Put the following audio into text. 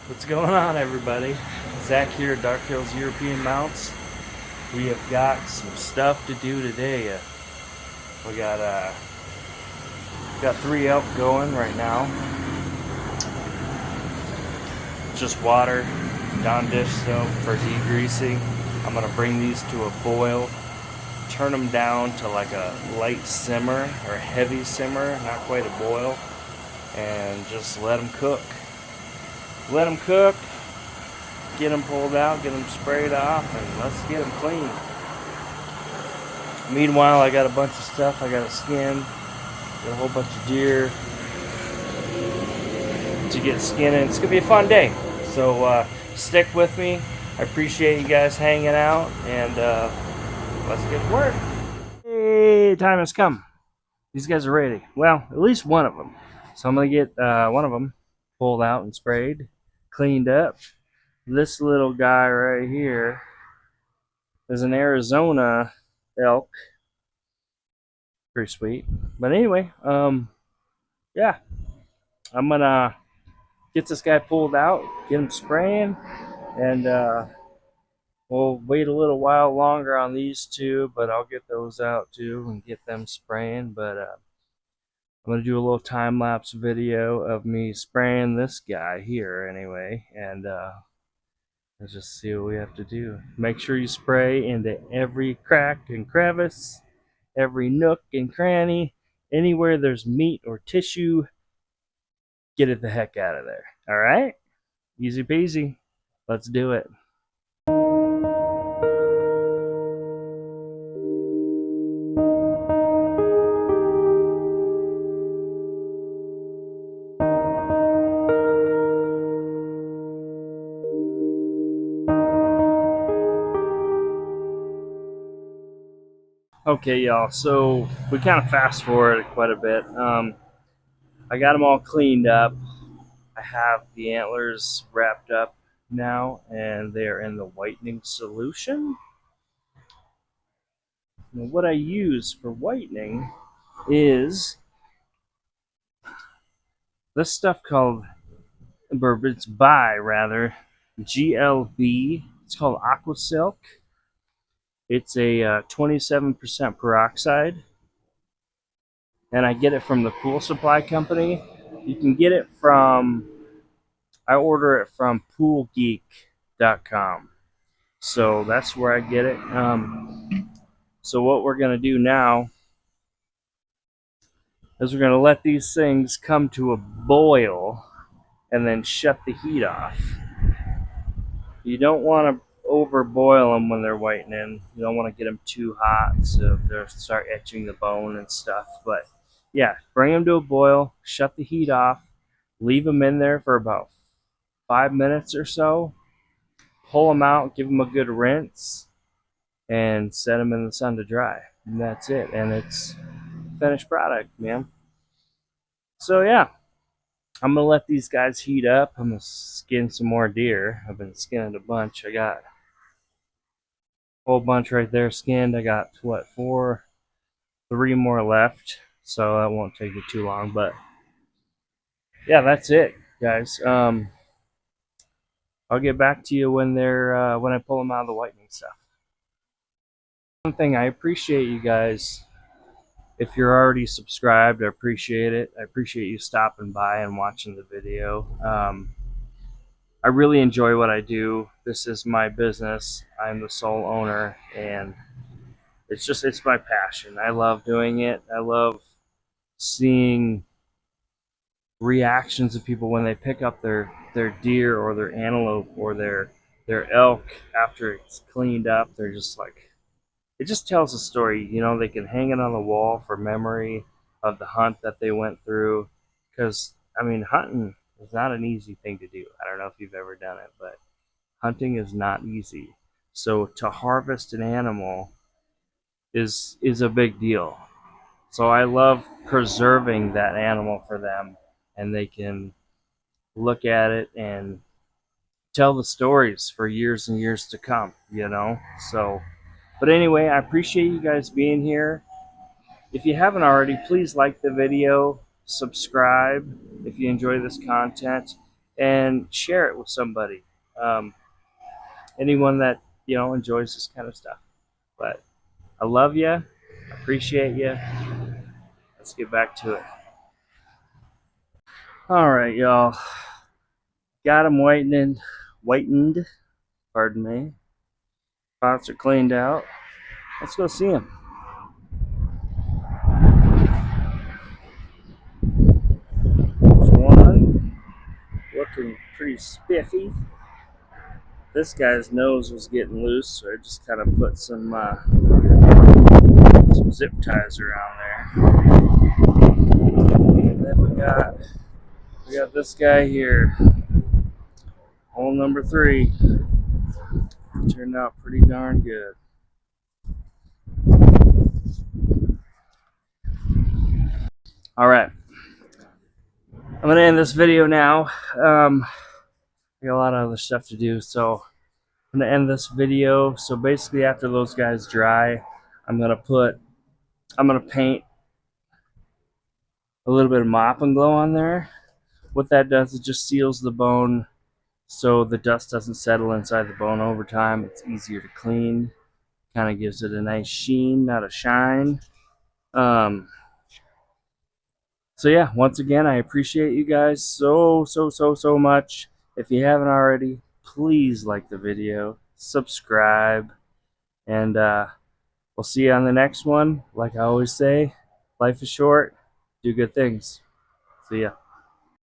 What's going on, everybody? Zach here at Dark Hills European Mounts. We have got some stuff to do today. We got 3 elk going right now. Just water, Dawn dish soap for degreasing. I'm gonna bring these to a boil, turn them down to like a light simmer or heavy simmer, not quite a boil, and just let them cook. Let them cook. Get them pulled out, get them sprayed off, and let's get them clean. Meanwhile, I got a bunch of stuff I got to skin. Got a whole bunch of deer to get skinning. It's going to be a fun day. So stick with me. I appreciate you guys hanging out, and let's get to work. Hey, time has come. These guys are ready. Well, at least one of them. So I'm going to get one of them pulled out and sprayed, cleaned up. This little guy right here is an Arizona elk. Pretty sweet. But anyway, yeah, I'm gonna get this guy pulled out, get him spraying, and we'll wait a little while longer on these two, but I'll get those out too and get them spraying. But I'm gonna do a little time lapse video of me spraying this guy here anyway, and let's just see what we have to do. Make sure you spray into every crack and crevice, every nook and cranny, anywhere there's meat or tissue, get it the heck out of there. All right? Easy peasy. Let's do it. Okay, y'all, so we kind of fast forwarded quite a bit. I got them all cleaned up. I have the antlers wrapped up now, and they're in the whitening solution. Now, what I use for whitening is this stuff called, or it's by rather, GLB. It's called Aqua Silk. It's a 27% peroxide, and I get it from the Pool Supply Company. You can get it from, I order it from poolgeek.com. So that's where I get it. So what we're going to do now is we're going to let these things come to a boil and then shut the heat off. You don't want to overboil them when they're whitening. You don't want to get them too hot so they'll start etching the bone and stuff. But yeah, bring them to a boil, shut the heat off, leave them in there for about 5 minutes or so, pull them out, give them a good rinse, and set them in the sun to dry. And that's it. And it's finished product, man. So yeah, I'm gonna let these guys heat up. I'm gonna skin some more deer. I've been skinning a bunch. I got a whole bunch right there skinned. I got what, 3 more left, so that won't take me too long. But yeah, that's it, guys. I'll get back to you when they're when I pull them out of the whitening stuff. One thing, I appreciate you guys. If you're already subscribed, I appreciate it. I appreciate you stopping by and watching the video. I really enjoy what I do. This is my business. I'm the sole owner, and it's my passion. I love doing it. I love seeing reactions of people when they pick up their deer or their antelope or their elk after it's cleaned up. They're just like, it just tells a story. You know, they can hang it on the wall for memory of the hunt that they went through. Because, I mean, hunting is not an easy thing to do. I don't know if you've ever done it, but hunting is not easy. So to harvest an animal is a big deal. So I love preserving that animal for them, and they can look at it and tell the stories for years and years to come, you know? So, but anyway, I appreciate you guys being here. If you haven't already, please like the video, subscribe if you enjoy this content, and share it with somebody. Um, Anyone that enjoys this kind of stuff. But I love you. Appreciate you. Let's get back to it. All right, y'all. Got them whitened. Pardon me. Pots are cleaned out. Let's go see him. There's one looking pretty spiffy. This guy's nose was getting loose, so I just kind of put some zip ties around there. And then we got this guy here. Hole number 3. Turned out pretty darn good. All right. I'm going to end this video now. I got a lot of other stuff to do, so I'm going to end this video. So basically after those guys dry, I'm going to paint a little bit of mop and glow on there. What that does is just seals the bone so the dust doesn't settle inside the bone over time. It's easier to clean. Kind of gives it a nice sheen, not a shine. So yeah, once again, I appreciate you guys so much. If you haven't already, please like the video, subscribe, and we'll see you on the next one. Like I always say, life is short. Do good things. See ya.